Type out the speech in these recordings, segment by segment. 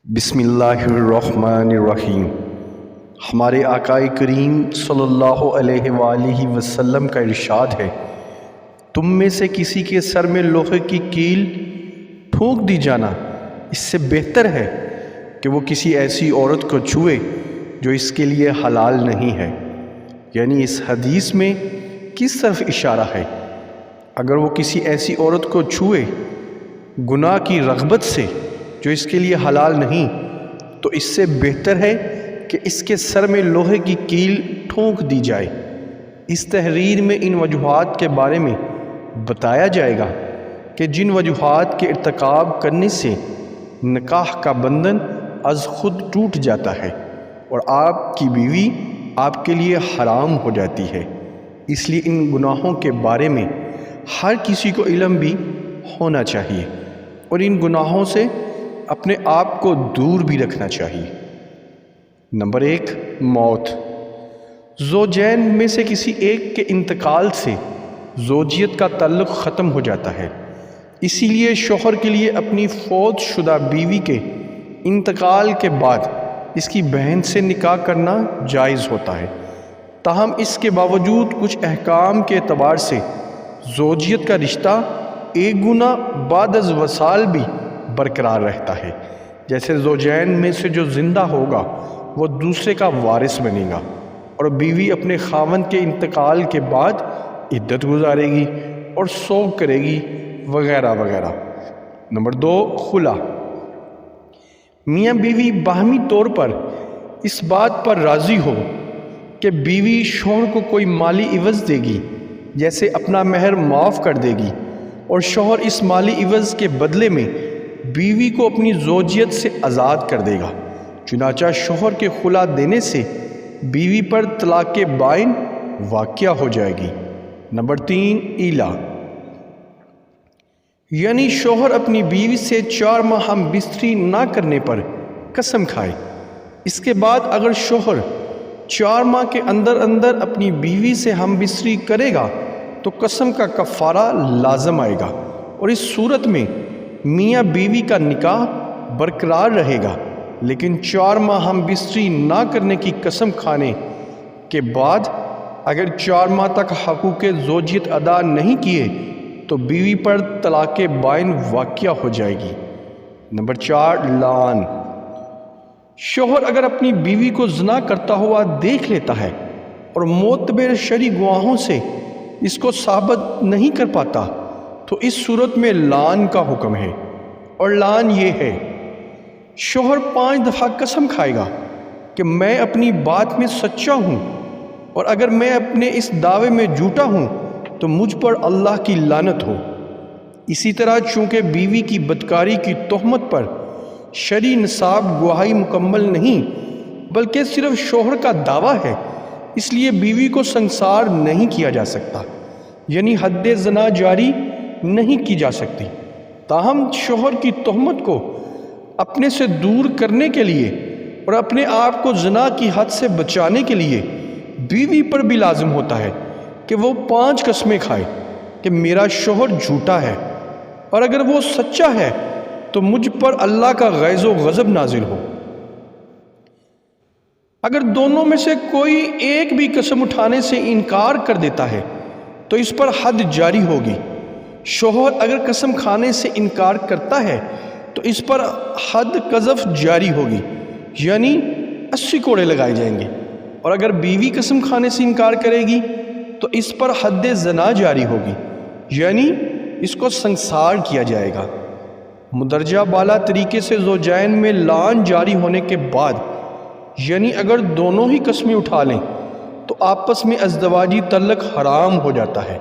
بسم اللہ الرحمن الرحیم۔ ہمارے آقا کریم صلی اللہ علیہ وآلہ وسلم کا ارشاد ہے، تم میں سے کسی کے سر میں لوہے کی کیل ٹھونک دی جانا اس سے بہتر ہے کہ وہ کسی ایسی عورت کو چھوئے جو اس کے لیے حلال نہیں ہے۔ یعنی اس حدیث میں کس طرف اشارہ ہے؟ اگر وہ کسی ایسی عورت کو چھوئے گناہ کی رغبت سے جو اس کے لیے حلال نہیں، تو اس سے بہتر ہے کہ اس کے سر میں لوہے کی کیل ٹھونک دی جائے۔ اس تحریر میں ان وجوہات کے بارے میں بتایا جائے گا کہ جن وجوہات کے ارتکاب کرنے سے نکاح کا بندھن از خود ٹوٹ جاتا ہے اور آپ کی بیوی آپ کے لیے حرام ہو جاتی ہے۔ اس لیے ان گناہوں کے بارے میں ہر کسی کو علم بھی ہونا چاہیے اور ان گناہوں سے اپنے آپ کو دور بھی رکھنا چاہیے۔ نمبر 1، موت۔ زوجین میں سے کسی ایک کے انتقال سے زوجیت کا تعلق ختم ہو جاتا ہے، اسی لیے شوہر کے لیے اپنی فوت شدہ بیوی کے انتقال کے بعد اس کی بہن سے نکاح کرنا جائز ہوتا ہے۔ تاہم اس کے باوجود کچھ احکام کے اعتبار سے زوجیت کا رشتہ ایک گنا بعد از وصال بھی برقرار رہتا ہے۔ جیسے زوجین میں سے جو زندہ ہوگا وہ دوسرے کا وارث بنے گا اور بیوی اپنے خاوند کے انتقال کے بعد عدت گزارے گی اور سوگ کرے گی وغیرہ وغیرہ۔ نمبر 2، خلا۔ میاں بیوی باہمی طور پر اس بات پر راضی ہو کہ بیوی شوہر کو کوئی مالی عوض دے گی، جیسے اپنا مہر معاف کر دے گی، اور شوہر اس مالی عوض کے بدلے میں بیوی کو اپنی زوجیت سے آزاد کر دے گا۔ چنانچہ شوہر کے خلا دینے سے بیوی پر طلاق بائن واقع ہو جائے گی۔ نمبر 3، ایلا۔ یعنی شوہر اپنی بیوی سے 4 ماہ ہم بستری نہ کرنے پر قسم کھائے۔ اس کے بعد اگر شوہر 4 ماہ کے اندر اپنی بیوی سے ہم بستری کرے گا تو قسم کا کفارہ لازم آئے گا، اور اس صورت میں میاں بیوی کا نکاح برقرار رہے گا۔ لیکن 4 ماہ ہم بستری نہ کرنے کی قسم کھانے کے بعد اگر 4 ماہ تک حقوق زوجیت ادا نہیں کیے تو بیوی پر طلاق بائن واقع ہو جائے گی۔ نمبر 4، لعن۔ شوہر اگر اپنی بیوی کو زنا کرتا ہوا دیکھ لیتا ہے اور معتبر شرعی گواہوں سے اس کو ثابت نہیں کر پاتا تو اس صورت میں لعن کا حکم ہے، اور لعن یہ ہے: شوہر 5 دفعہ قسم کھائے گا کہ میں اپنی بات میں سچا ہوں، اور اگر میں اپنے اس دعوے میں جھوٹا ہوں تو مجھ پر اللہ کی لعنت ہو۔ اسی طرح چونکہ بیوی کی بدکاری کی تہمت پر شرعی نصاب گواہی مکمل نہیں بلکہ صرف شوہر کا دعویٰ ہے، اس لیے بیوی کو سنسار نہیں کیا جا سکتا، یعنی حد زنا جاری نہیں کی جا سکتی۔ تاہم شوہر کی تہمت کو اپنے سے دور کرنے کے لیے اور اپنے آپ کو زنا کی حد سے بچانے کے لیے بیوی پر بھی لازم ہوتا ہے کہ وہ 5 قسمیں کھائے کہ میرا شوہر جھوٹا ہے، اور اگر وہ سچا ہے تو مجھ پر اللہ کا غیظ و غضب نازل ہو۔ اگر دونوں میں سے کوئی ایک بھی قسم اٹھانے سے انکار کر دیتا ہے تو اس پر حد جاری ہوگی۔ شوہر اگر قسم کھانے سے انکار کرتا ہے تو اس پر حد قذف جاری ہوگی، یعنی 80 کوڑے لگائے جائیں گے، اور اگر بیوی قسم کھانے سے انکار کرے گی تو اس پر حد زنا جاری ہوگی، یعنی اس کو سنسار کیا جائے گا۔ مندرجہ بالا طریقے سے زوجین میں لعن جاری ہونے کے بعد، یعنی اگر دونوں ہی قسمیں اٹھا لیں تو آپس میں ازدواجی تعلق حرام ہو جاتا ہے۔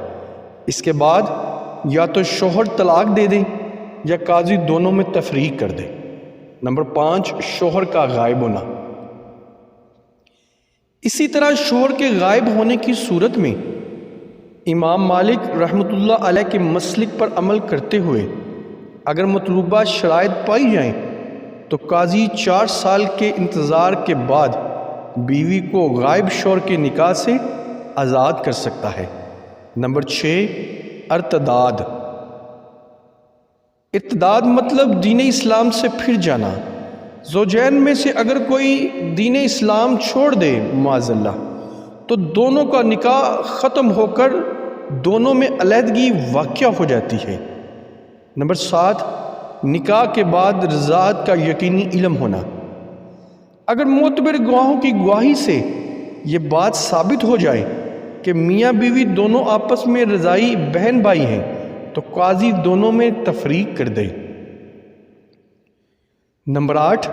اس کے بعد یا تو شوہر طلاق دے دیں یا قاضی دونوں میں تفریق کر دے۔ نمبر 5، شوہر کا غائب ہونا۔ اسی طرح شوہر کے غائب ہونے کی صورت میں امام مالک رحمۃ اللہ علیہ کے مسلک پر عمل کرتے ہوئے اگر مطلوبہ شرائط پائی جائیں تو قاضی 4 سال کے انتظار کے بعد بیوی کو غائب شوہر کے نکاح سے آزاد کر سکتا ہے۔ نمبر 6، ارتداد۔ ارتداد مطلب دین اسلام سے پھر جانا۔ زوجین میں سے اگر کوئی دین اسلام چھوڑ دے معاذ اللہ تو دونوں کا نکاح ختم ہو کر دونوں میں علیحدگی واقع ہو جاتی ہے۔ نمبر 7، نکاح کے بعد رضاعت کا یقینی علم ہونا۔ اگر معتبر گواہوں کی گواہی سے یہ بات ثابت ہو جائے کہ میاں بیوی دونوں آپس میں رضائی بہن بھائی ہیں تو قاضی دونوں میں تفریق کر دے۔ نمبر 8،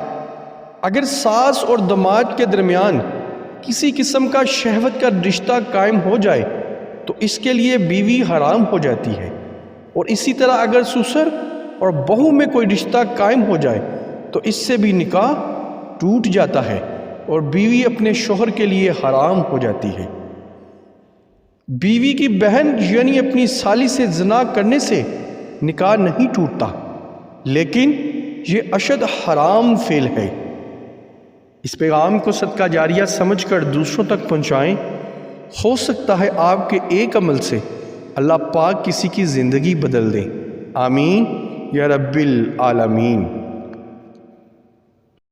اگر ساس اور داماد کے درمیان کسی قسم کا شہوت کا رشتہ قائم ہو جائے تو اس کے لیے بیوی حرام ہو جاتی ہے، اور اسی طرح اگر سسر اور بہو میں کوئی رشتہ قائم ہو جائے تو اس سے بھی نکاح ٹوٹ جاتا ہے اور بیوی اپنے شوہر کے لیے حرام ہو جاتی ہے۔ بیوی کی بہن یعنی اپنی سالی سے زنا کرنے سے نکاح نہیں ٹوٹتا، لیکن یہ اشد حرام فعل ہے۔ اس پیغام کو صدقہ جاریہ سمجھ کر دوسروں تک پہنچائیں، ہو سکتا ہے آپ کے ایک عمل سے اللہ پاک کسی کی زندگی بدل دیں۔ آمین یا رب العالمین۔